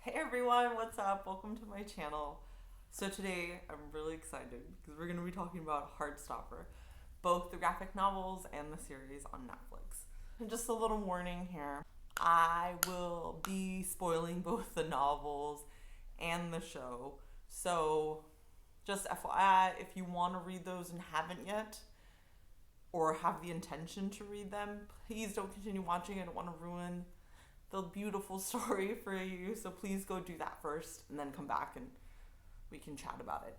Hey everyone, what's up? Welcome to my channel. So today I'm really excited because we're going to be talking about Heartstopper, both the graphic novels and the series on Netflix. And just a little warning here, I will be spoiling both the novels and the show. So just FYI, if you want to read those and haven't yet, or have the intention to read them, please don't continue watching. I don't want to ruin the beautiful story for you, so please go do that first and then come back and we can chat about it.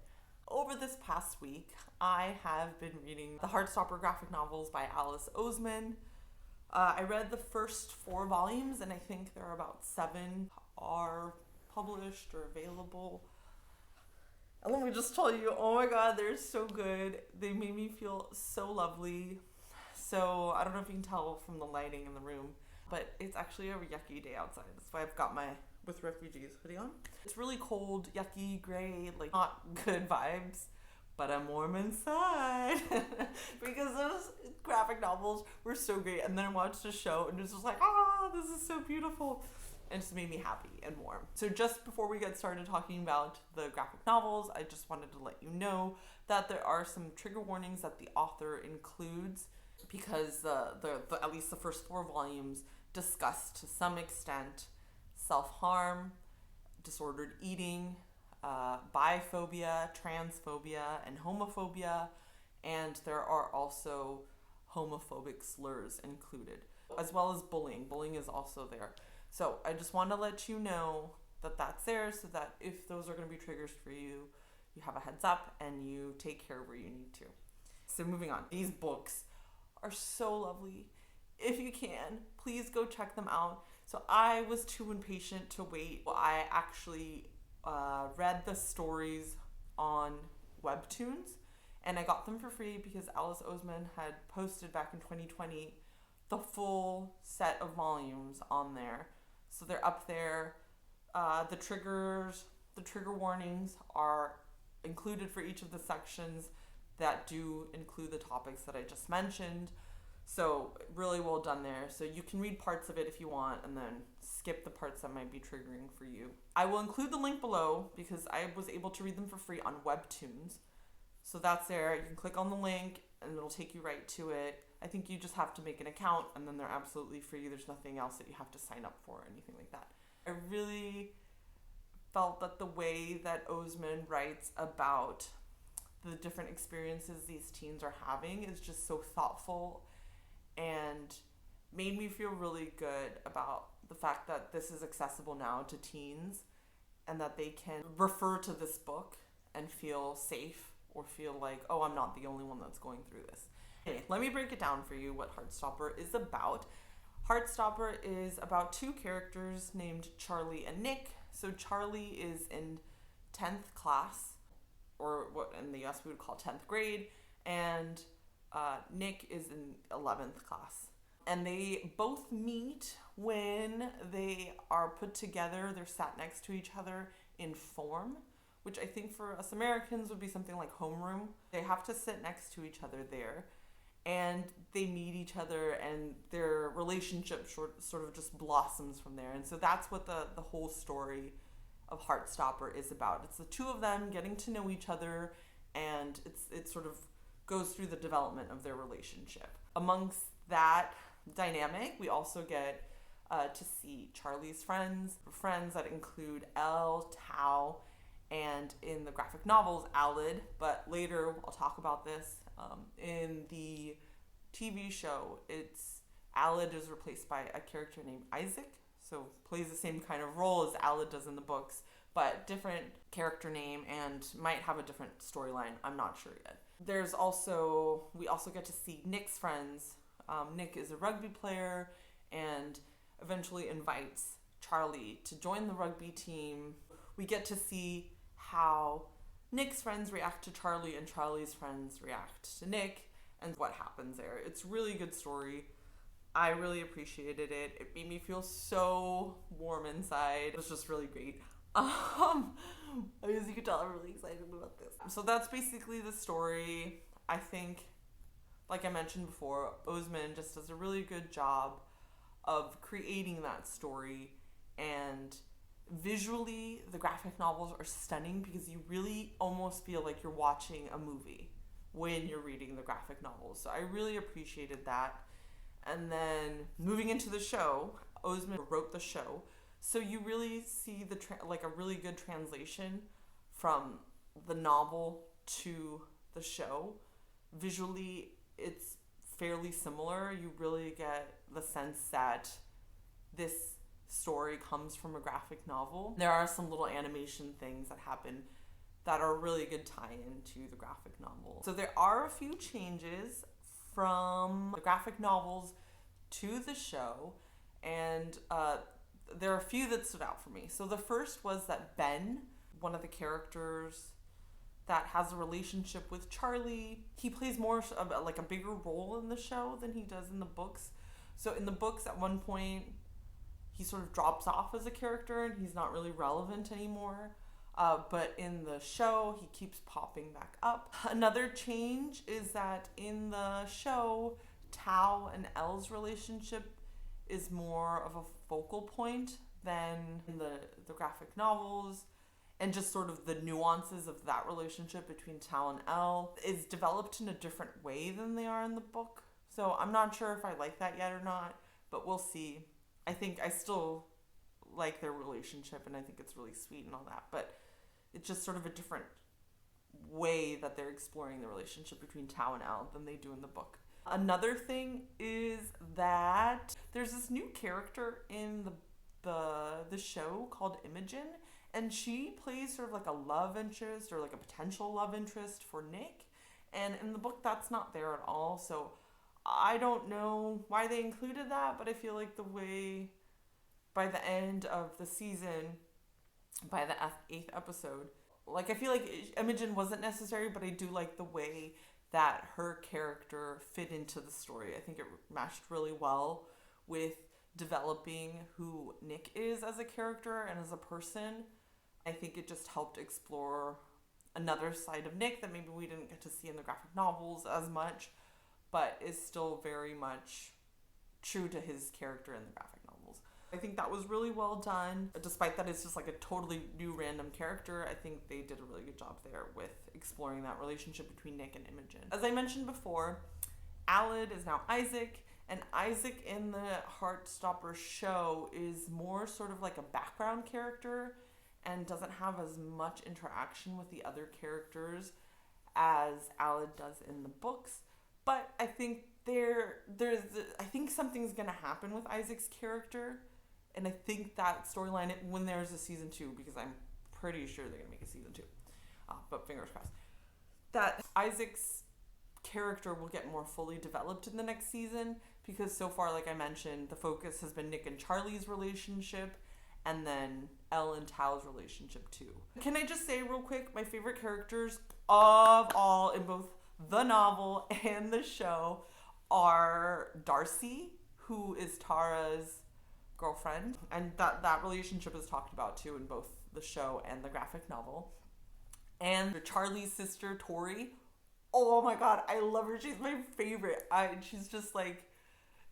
Over this past week, I have been reading the Heartstopper graphic novels by Alice Oseman. I read the first 4 volumes, and I think there are about 7 are published or available. And let me just tell you, oh my god, they're so good. They made me feel so lovely. So I don't know if you can tell from the lighting in the room, but it's actually a yucky day outside. That's why I've got my With Refugees hoodie on. It's really cold, yucky, gray, like not good vibes, but I'm warm inside because those graphic novels were so great. And then I watched the show and it was just like, this is so beautiful. And it just made me happy and warm. So just before we get started talking about the graphic novels, I just wanted to let you know that there are some trigger warnings that the author includes because the at least the first 4 volumes discuss to some extent self-harm, disordered eating, biphobia, transphobia, and homophobia, and there are also homophobic slurs included, as well as bullying. Bullying is also there. So I just want to let you know that that's there so that if those are going to be triggers for you, you have a heads up and you take care where you need to. So moving on. These books are so lovely. If you can, please go check them out. So I was too impatient to wait. I actually read the stories on WEBTOONs, and I got them for free because Alice Oseman had posted back in 2020 the full set of volumes on there. So they're up there. The trigger warnings are included for each of the sections that do include the topics that I just mentioned. So really well done there. So you can read parts of it if you want and then skip the parts that might be triggering for you. I will include the link below because I was able to read them for free on WEBTOONs. So that's there. You can click on the link and it'll take you right to it. I think you just have to make an account and then they're absolutely free. There's nothing else that you have to sign up for or anything like that. I really felt that the way that Oseman writes about the different experiences these teens are having is just so thoughtful and made me feel really good about the fact that this is accessible now to teens and that they can refer to this book and feel safe or feel like, oh, I'm not the only one that's going through this. Okay, let me break it down for you what Heartstopper is about. Heartstopper is about 2 characters named Charlie and Nick. So Charlie is in 10th class, or what in the US we would call 10th grade, and Nick is in 11th class. And they both meet when they are put together. They're sat next to each other in form, which I think for us Americans would be something like homeroom. They have to sit next to each other there, and they meet each other, and their relationship sort of just blossoms from there. And so that's what the whole story of Heartstopper is about. It's the 2 of them getting to know each other, and it sort of goes through the development of their relationship. Amongst that dynamic, we also get to see Charlie's friends that include Elle, Tao, and in the graphic novels, Alid, but later I'll talk about this. In the TV show, Alid is replaced by a character named Isaac, so plays the same kind of role as Alid does in the books, but different character name and might have a different storyline. I'm not sure yet. We also get to see Nick's friends. Nick is a rugby player and eventually invites Charlie to join the rugby team. We get to see how Nick's friends react to Charlie and Charlie's friends react to Nick and what happens there. It's a really good story. I really appreciated it. It made me feel so warm inside. It was just really great. As you can tell, I'm really excited about this. So that's basically the story. I think, like I mentioned before, Oseman just does a really good job of creating that story and Visually, the graphic novels are stunning because you really almost feel like you're watching a movie when you're reading the graphic novels. So I really appreciated that. And then moving into the show, Oseman wrote the show. So you really see a really good translation from the novel to the show. Visually, it's fairly similar. You really get the sense that this story comes from a graphic novel. There are some little animation things that happen that are a really good tie-in to the graphic novel. So there are a few changes from the graphic novels to the show, and there are a few that stood out for me. So the first was that Ben, one of the characters that has a relationship with Charlie, he plays more of a bigger role in the show than he does in the books. So in the books, at one point, he sort of drops off as a character and he's not really relevant anymore. But in the show, he keeps popping back up. Another change is that in the show, Tao and Elle's relationship is more of a focal point than in the graphic novels. And just sort of the nuances of that relationship between Tao and Elle is developed in a different way than they are in the book. So I'm not sure if I like that yet or not, but we'll see. I think I still like their relationship and I think it's really sweet and all that, but it's just sort of a different way that they're exploring the relationship between Tao and Elle than they do in the book. Another thing is that there's this new character in the show called Imogen, and she plays sort of like a love interest or like a potential love interest for Nick. And in the book, that's not there at all. So I don't know why they included that, but I feel like the way by the end of the season, by the 8th episode, like I feel like Imogen wasn't necessary, but I do like the way that her character fit into the story. I think it matched really well with developing who Nick is as a character and as a person. I think it just helped explore another side of Nick that maybe we didn't get to see in the graphic novels as much, but is still very much true to his character in the graphic novels. I think that was really well done. Despite that it's just like a totally new random character, I think they did a really good job there with exploring that relationship between Nick and Imogen. As I mentioned before, Aled is now Isaac, and Isaac in the Heartstopper show is more sort of like a background character and doesn't have as much interaction with the other characters as Aled does in the books. But I think I think something's gonna happen with Isaac's character, and I think that storyline when there's a season 2, because I'm pretty sure they're gonna make a season 2. But fingers crossed. That Isaac's character will get more fully developed in the next season, because so far, like I mentioned, the focus has been Nick and Charlie's relationship, and then Elle and Tao's relationship too. Can I just say real quick, my favorite characters of all in both the novel and the show are Darcy, who is Tara's girlfriend, and that relationship is talked about too in both the show and the graphic novel. And Charlie's sister, Tori. Oh my god, I love her. She's my favorite. She's just like,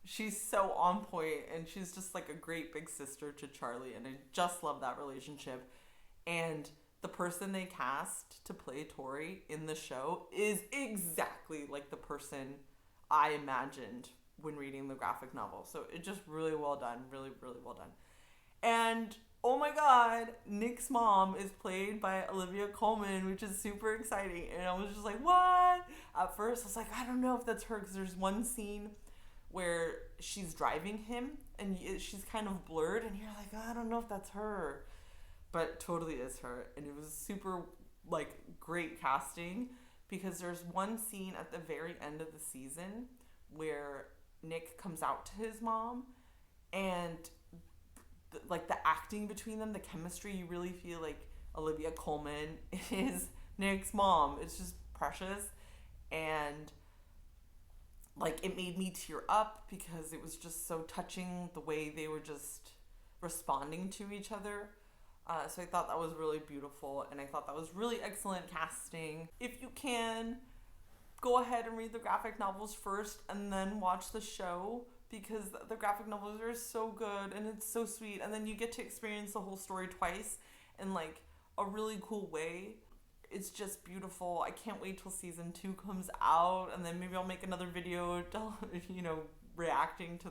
she's so on point, and she's just like a great big sister to Charlie, and I just love that relationship. And the person they cast to play Tori in the show is exactly like the person I imagined when reading the graphic novel. So it's just really well done, really, really well done. And oh my god, Nick's mom is played by Olivia Colman, which is super exciting. And I was just like, what? At first I was like, I don't know if that's her, because there's one scene where she's driving him and she's kind of blurred and you're like, I don't know if that's her, but totally is her. And it was super like great casting, because there's one scene at the very end of the season where Nick comes out to his mom, and like the acting between them, the chemistry, you really feel like Olivia Colman is Nick's mom. It's just precious. And like it made me tear up because it was just so touching the way they were just responding to each other. So I thought that was really beautiful, and I thought that was really excellent casting. If you can, go ahead and read the graphic novels first and then watch the show. because the graphic novels are so good and it's so sweet, and then you get to experience the whole story twice in like a really cool way. It's just beautiful. I can't wait till season 2 comes out, and then maybe I'll make another video, reacting to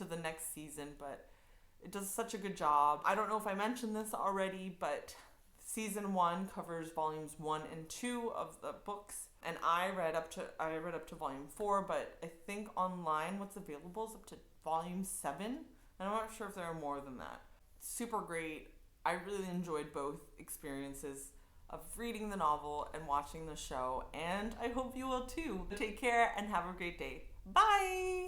the next season. But it does such a good job. I don't know if I mentioned this already, but season 1 covers volumes 1 and 2 of the books, and I read up to volume 4, but I think online what's available is up to volume 7, and I'm not sure if there are more than that. Super great. I really enjoyed both experiences of reading the novel and watching the show, and I hope you will too. Take care and have a great day. Bye!